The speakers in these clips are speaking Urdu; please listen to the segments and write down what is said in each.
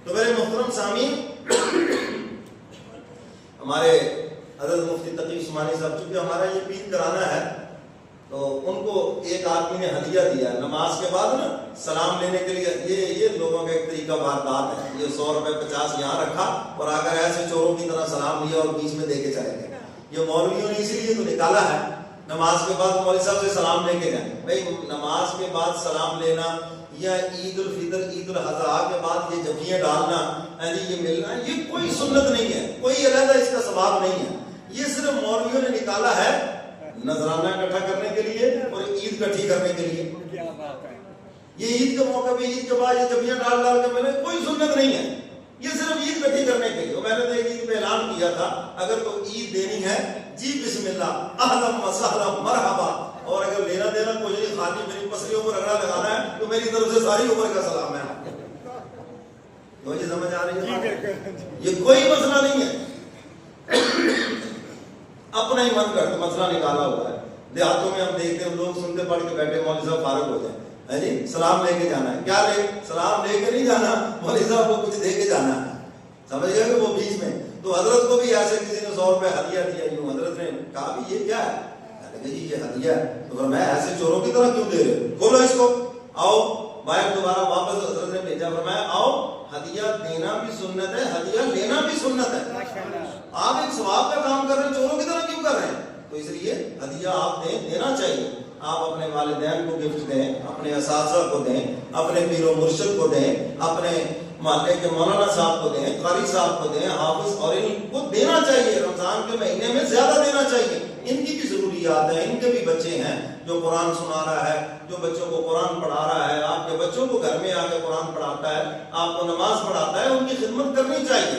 تو میرے محترم سامعین، ہمارے حضرت مفتی تقی عثمانی صاحب چونکہ ہمارا یہ پیر کرانا ہے تو ان کو ایک آدمی نے ہدیہ دیا نماز کے بعد نا سلام لینے کے لیے. یہ لوگوں کا ایک طریقہ واردات ہے. یہ 100 روپے 50 یہاں رکھا اور اگر ایسے چوروں کی طرح سلام لیا اور بیچ میں دے کے چلے گئے. یہ مولویوں نے اسی لیے تو نکالا ہے. نماز کے بعد مولوی صاحب سے سلام لے کے گئے. بھائی نماز کے بعد سلام لینا یا عید الفطر عید الاضحیٰ کے بعد یہ جبیاں ڈالنا یہ ملنا یہ کوئی سنت نہیں ہے، کوئی علیحدہ اس کا ثواب نہیں ہے. یہ صرف مولویوں نے نکالا ہے نذرانہ اکٹھا کرنے کے لیے اور عید اکٹھی کرنے کے لیے. یہ عید کے موقع پہ عید کے بعد یہ جبیاں ڈال ڈال کے میں نے کوئی سنت نہیں ہے. یہ صرف عید اکٹھی کرنے کے لیے. میں نے تو ایک عید پہ اعلان کیا تھا اگر تو عید دینی ہے جی بسم اللہ اہلا وسہلا مرحبا، اور اگر لینا دینا کچھ نہیں خالی میری پسلیوں کو رگڑا لگانا ہے تو میری طرف سے ساری عمر کا سلام ہے. مجھے سمجھ آ رہی ہے؟ یہ کوئی مسئلہ نہیں ہے. اپنا ہی من کرتا مسئلہ نکالا ہوا ہے. دیہاتوں میں ہم دیکھتے ہیں لوگ سنتے پڑھ کے بیٹھے مولوی صاحب فارغ ہو جائیں جی سلام لے کے جانا ہے. کیا لے سلام لے کے نہیں جانا، مولوی صاحب کو کچھ دے کے جانا ہے. سمجھ گئے کہ وہ بیچ میں تو حضرت کو بھی ایسے کسی نے 100 روپے ہدیہ دیا. یوں حضرت نے کہا بھی یہ کیا ہے؟ جی یہ ہدیہ ہے. تو میں ایسے چوروں کی طرح کیوں دے رہے؟ کھولو اس کو، آؤ باہر دوبارہ واپس. حضرت نے بھیجا فرمایا آؤ ہدیہ دینا بھی سنت ہے ہدیہ لینا بھی سنت ہے. آپ ایک ثواب کا کام کر رہے ہیں چوروں کی طرح کیوں کر رہے ہیں؟ تو اس لیے ہدیہ آپ دیں، دینا چاہیے. آپ اپنے والدین کو گفٹ دیں، اپنے اساتذہ کو دیں، اپنے پیر و مرشد کو دیں، اپنے محلے کے مولانا صاحب کو دیں، قاری صاحب کو دیں، حافظ اور ان کو دینا چاہیے. رمضان کے مہینے میں زیادہ دینا چاہیے. ان کی بھی ضروریات ہیں، ان کے بھی بچے ہیں جو قرآن سنا رہا ہے، جو بچوں کو قرآن پڑھا رہا ہے. آپ کے بچوں کو گھر میں آ کے قرآن پڑھاتا ہے، آپ کو نماز پڑھاتا ہے. ان کی خدمت کرنی چاہیے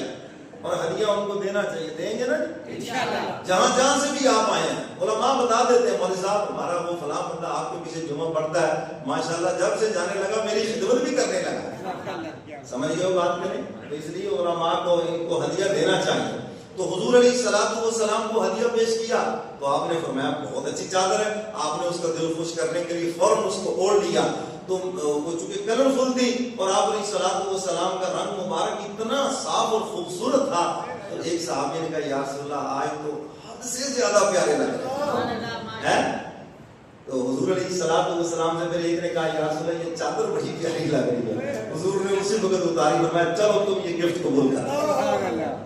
اور ہدیہ ان کو دینا چاہیے. دیں گے نا انشاءاللہ. جہاں جہاں سے بھی آپ آئے ہیں علماء بتا دیتے ہیں مولوی صاحب ہمارا وہ فلاں بندہ آپ کے پیچھے جمعہ پڑھتا ہے ماشاءاللہ جب سے جانے لگا میری خدمت بھی کرنے لگا. سمجھ گئے بات میں؟ تو اس لیے علماء کو ان کو ہدیہ دینا چاہیے. تو حضور علیہ الصلوۃ والسلام کو ہدیہ پیش کیا تو آپ نے فرمایا بہت اچھی چادر ہے. آپ نے اس کا دل خوش کرنے کے لیے فوراً اس کو اوڑھ لیا. تو وہ چونکہ کلرفل تھی اور آپ علیہ الصلوۃ والسلام کا رنگ مبارک اتنا صاف اور خوبصورت تھا تو ایک صحابی نے کہا یا رسول اللہ آج تو حد سے زیادہ پیارے لگ رہے ہیں. تو حضور علیہ الصلوۃ والسلام سے پھر ایک نے کہا یا رسول اللہ یہ چادر بڑی پیاری لگ رہی ہے. حضور نے اسی وقت اتاری فرمایا چلو تم یہ گفٹ قبول کرو.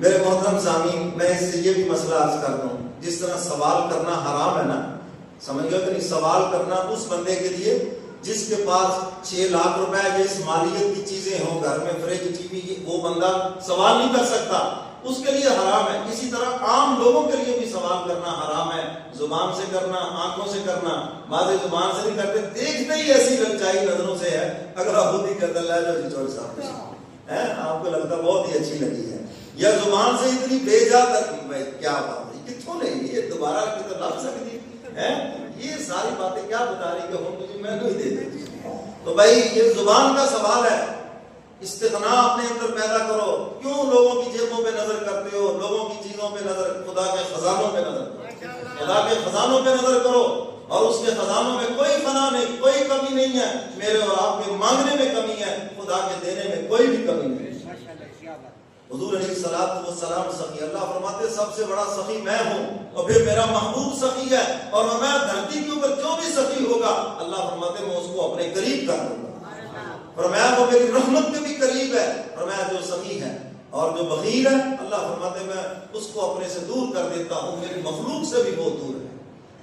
میرے محترم سامعین میں اس سے یہ بھی مسئلہ عرض کرتا ہوں جس طرح سوال کرنا حرام ہے نا، سمجھ گئے کہ نہیں؟ سوال کرنا اس بندے کے لیے جس کے پاس 6 لاکھ روپے جس مالیت کی چیزیں ہوں گھر میں فریج ٹی وی وہ بندہ سوال نہیں کر سکتا، اس کے لیے حرام ہے. اسی طرح عام لوگوں کے لیے بھی سوال کرنا حرام ہے. زبان سے کرنا، آنکھوں سے کرنا. بعض زبان سے نہیں کرتے، دیکھتے ہی ایسی للچائی نظروں سے ہے. اگر آپ خود ہی کہتے اللہ جو چور صاحب ہے آپ کو لگتا بہت ہی اچھی لگی ہے، یا زبان سے اتنی بے جا کر بھائی کیا بات ہے کتوں نہیں یہ دوبارہ کتنا لگ سکتی ہے. یہ ساری باتیں کیا بتا رہی کہ ہم مجھے میں نہیں دے دیتی. تو بھائی یہ زبان کا سوال ہے. استغنا اپنے اندر پیدا کرو. کیوں لوگوں کی جیبوں پہ نظر کرتے ہو، لوگوں کی چیزوں پہ نظر؟ خدا کے خزانوں پہ نظر کرو. خدا کے خزانوں پہ نظر کرو اور اس کے خزانوں میں کوئی فنا نہیں، کوئی کمی نہیں ہے. میرے اور آپ کے مانگنے میں کمی ہے، خدا کے دینے میں کوئی بھی کمی نہیں. حضور علیہ الصلوۃ والسلام سخی، اللہ فرماتے سب سے بڑا سخی میں ہوں اور پھر میرا محبوب سخی ہے اور میں دھرتی کے اوپر جو بھی سخی ہوگا اللہ فرماتے میں اس کو اپنے قریب کر دوں گا. فرمایا وہ میری رحمت کے بھی قریب ہے. فرمایا جو سخی ہے اور جو بخیل ہے اللہ فرماتے میں اس کو اپنے سے دور کر دیتا ہوں، میری مخلوق سے بھی بہت دور ہے.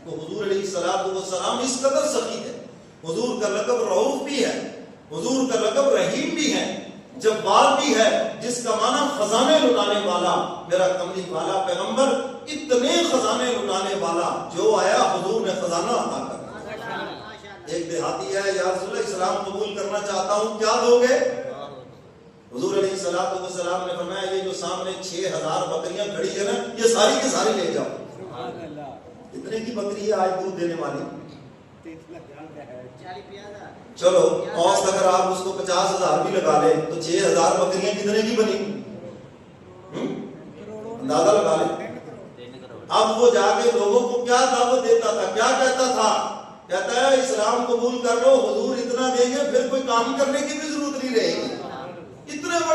تو حضور علیہ الصلوۃ والسلام اس قدر سخی ہے. حضور کا لقب رؤوف بھی ہے، حضور کا لقب رحیم بھی ہے، جبار بھی ہے، جس کا معنی خزانے لٹانے والا. میرا کملی والا پیغمبر اتنے خزانے لٹانے والا، جو آیا حضور نے خزانہ عطا کر دیا. ایک دیہاتی ہے یا رسول اللہ اسلام قبول کرنا چاہتا ہوں کیا دو گے؟ حضور علیہ الصلوۃ والسلام نے فرمایا یہ جو سامنے 6000 بکریاں کھڑی ہے نا یہ ساری کی ساری لے جاؤ. کتنے کی بکری ہے آج دودھ دینے والی؟ چلو اوسط اگر آپ اس کو 50,000 بھی لگا لیں تو 6,000 بکریاں کتنے کی بنی؟ اندازہ لگا لیں. اب وہ جا کے لوگوں کو کیا دعوت دیتا تھا، کیا کہتا تھا؟ کہتا ہے اسلام قبول کر لو، حضور اتنا دیں گے پھر کوئی کام کرنے کی بھی ضرورت نہیں رہے گی. اتنے بڑے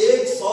100